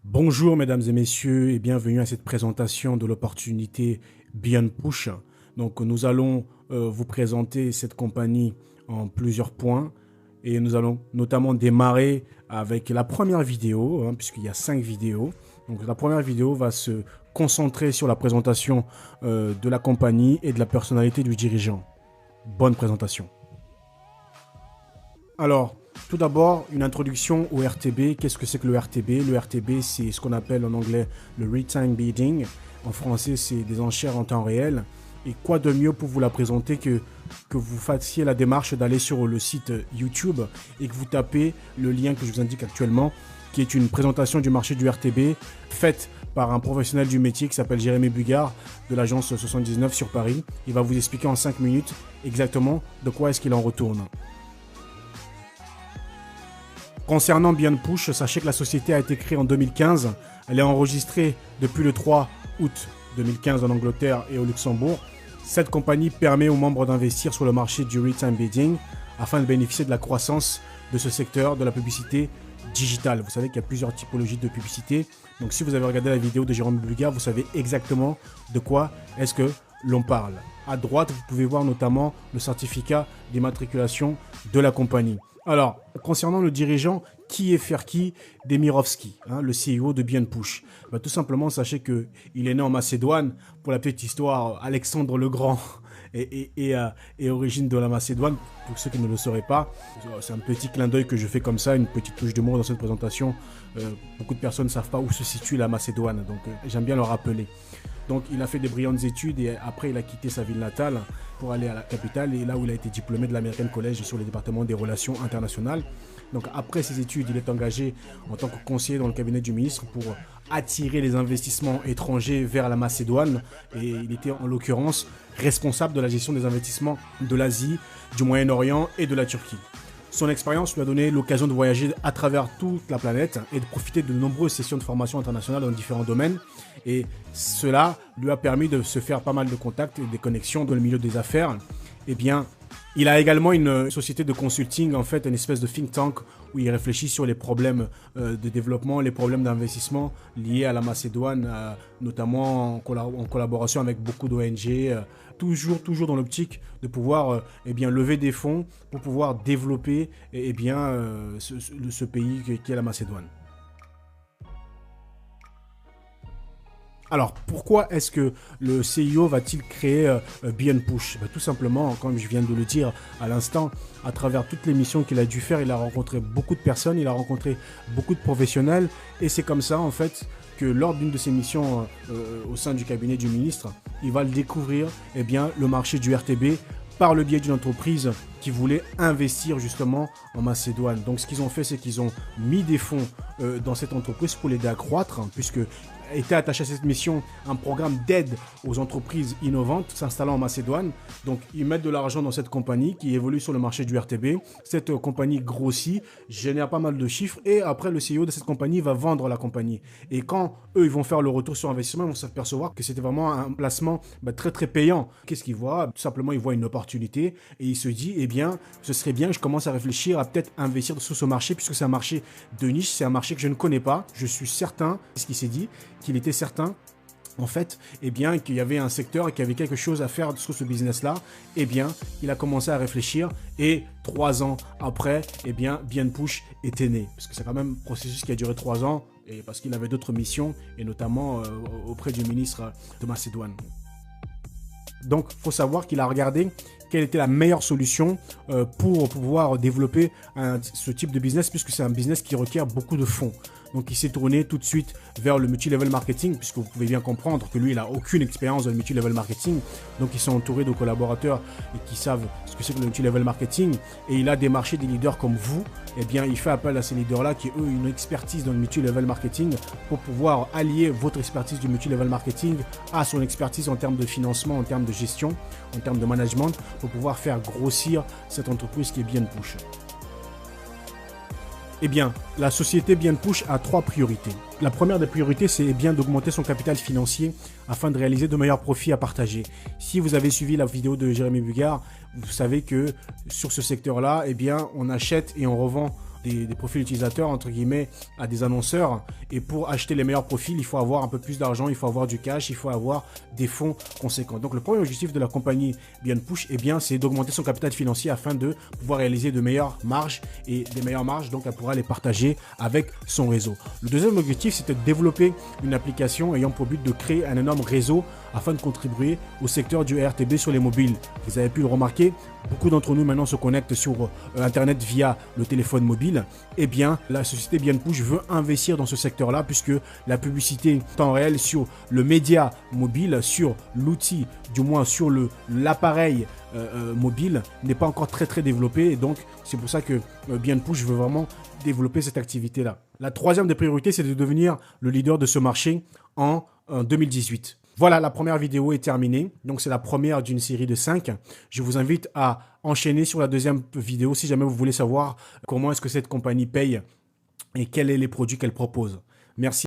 Bonjour mesdames et messieurs et bienvenue à cette présentation de l'opportunité BeyondPush. Donc nous allons vous présenter cette compagnie en plusieurs points et nous allons notamment démarrer avec la première vidéo, puisqu'il y a 5 vidéos. Donc la première vidéo va se concentrer sur la présentation de la compagnie et de la personnalité du dirigeant. Bonne présentation. Alors, tout d'abord, une introduction au RTB. Qu'est-ce que c'est que le RTB? Le RTB, c'est ce qu'on appelle en anglais le Real-Time Bidding. En français, c'est des enchères en temps réel. Et quoi de mieux pour vous la présenter que vous fassiez la démarche d'aller sur le site YouTube et que vous tapez le lien que je vous indique actuellement, qui est une présentation du marché du RTB faite par un professionnel du métier qui s'appelle Jérémy Bugard de l'agence 79 sur Paris. Il va vous expliquer en 5 minutes exactement de quoi est-ce qu'il en retourne. Concernant BeyondPush, sachez que la société a été créée en 2015. Elle est enregistrée depuis le 3 août 2015 en Angleterre et au Luxembourg. Cette compagnie permet aux membres d'investir sur le marché du real-time bidding afin de bénéficier de la croissance de ce secteur de la publicité digitale. Vous savez qu'il y a plusieurs typologies de publicité. Donc si vous avez regardé la vidéo de Jérôme Bugard, vous savez exactement de quoi est-ce que l'on parle. À droite, vous pouvez voir notamment le certificat d'immatriculation de la compagnie. Alors, concernant le dirigeant, qui est Ferki Demirovski, le CEO de BeyondPush? Tout simplement, sachez qu'il est né en Macédoine. Pour la petite histoire, Alexandre le Grand est origine de la Macédoine, pour ceux qui ne le sauraient pas. C'est un petit clin d'œil que je fais comme ça, une petite touche d'humour dans cette présentation. Beaucoup de personnes ne savent pas où se situe la Macédoine, donc j'aime bien le rappeler. Donc il a fait des brillantes études et après il a quitté sa ville natale pour aller à la capitale et là où il a été diplômé de l'American College sur le département des relations internationales. Donc après ses études, il est engagé en tant que conseiller dans le cabinet du ministre pour attirer les investissements étrangers vers la Macédoine et il était en l'occurrence responsable de la gestion des investissements de l'Asie, du Moyen-Orient et de la Turquie. Son expérience lui a donné l'occasion de voyager à travers toute la planète et de profiter de nombreuses sessions de formation internationale dans différents domaines. Et cela lui a permis de se faire pas mal de contacts et des connexions dans le milieu des affaires. Eh bien, il a également une société de consulting, en fait, une espèce de think tank où il réfléchit sur les problèmes de développement, les problèmes d'investissement liés à la Macédoine, notamment en collaboration avec beaucoup d'ONG, toujours dans l'optique de pouvoir lever des fonds pour pouvoir développer ce pays qui est la Macédoine. Alors, pourquoi est-ce que le CEO va-t-il créer BeyondPush? Tout simplement, comme je viens de le dire à l'instant, à travers toutes les missions qu'il a dû faire, il a rencontré beaucoup de personnes, il a rencontré beaucoup de professionnels, et c'est comme ça, en fait, que lors d'une de ses missions au sein du cabinet du ministre, il va le découvrir, le marché du RTB, par le biais d'une entreprise qui voulait investir justement en Macédoine. Donc ce qu'ils ont fait, c'est qu'ils ont mis des fonds dans cette entreprise pour l'aider à croître, puisque était attaché à cette mission un programme d'aide aux entreprises innovantes s'installant en Macédoine. Donc ils mettent de l'argent dans cette compagnie qui évolue sur le marché du RTB. Cette compagnie grossit, génère pas mal de chiffres et après le CEO de cette compagnie va vendre la compagnie. Et quand eux ils vont faire le retour sur investissement, ils vont s'apercevoir que c'était vraiment un placement très très payant. Qu'est-ce qu'ils voient? Tout simplement ils voient une opportunité et il se dit ce serait bien que je commence à réfléchir à peut-être investir sur ce marché puisque c'est un marché de niche, c'est un marché que je ne connais pas. Je suis certain, c'est ce qu'il s'est dit, qu'il était certain en fait, qu'il y avait un secteur et qu'il y avait quelque chose à faire sur ce business-là, il a commencé à réfléchir et 3 ans après, BeyondPush était né. Parce que c'est quand même un processus qui a duré 3 ans et parce qu'il avait d'autres missions et notamment auprès du ministre de Macédoine. Donc, il faut savoir qu'il a regardé quelle était la meilleure solution pour pouvoir développer ce type de business puisque c'est un business qui requiert beaucoup de fonds. Donc, il s'est tourné tout de suite vers le multi-level marketing puisque vous pouvez bien comprendre que lui, il n'a aucune expérience dans le multi-level marketing. Donc, il s'est entouré de collaborateurs qui savent ce que c'est que le multi-level marketing et il a démarché des leaders comme vous. Il fait appel à ces leaders-là qui, eux, ont une expertise dans le multi-level marketing pour pouvoir allier votre expertise du multi-level marketing à son expertise en termes de financement, en termes de gestion, en termes de management pour pouvoir faire grossir cette entreprise qui est BeyondPush. La société BeyondPush a 3 priorités. La première des priorités, c'est d'augmenter son capital financier afin de réaliser de meilleurs profits à partager. Si vous avez suivi la vidéo de Jérémy Bugard, vous savez que sur ce secteur-là, on achète et on revend des profils utilisateurs entre guillemets à des annonceurs Et pour acheter les meilleurs profils, il faut avoir un peu plus d'argent, il faut avoir du cash, il faut avoir des fonds conséquents. Donc le premier objectif de la compagnie BeyondPush, eh bien, c'est d'augmenter son capital financier afin de pouvoir réaliser de meilleures marges. Et des meilleures marges, donc elle pourra les partager avec son réseau. Le deuxième objectif, c'était de développer une application ayant pour but de créer un énorme réseau afin de contribuer au secteur du RTB sur les mobiles. Vous avez pu le remarquer, beaucoup d'entre nous maintenant se connectent sur Internet via le téléphone mobile. Eh bien, la société BeyondPush veut investir dans ce secteur-là puisque la publicité temps réel sur le média mobile, sur l'outil, du moins sur l'appareil mobile, n'est pas encore très développée. Et donc, c'est pour ça que BeyondPush veut vraiment développer cette activité-là. La troisième des priorités, c'est de devenir le leader de ce marché en 2018. Voilà, la première vidéo est terminée. Donc, c'est la première d'une série de 5. Je vous invite à enchaîner sur la deuxième vidéo si jamais vous voulez savoir comment est-ce que cette compagnie paye et quels sont les produits qu'elle propose. Merci.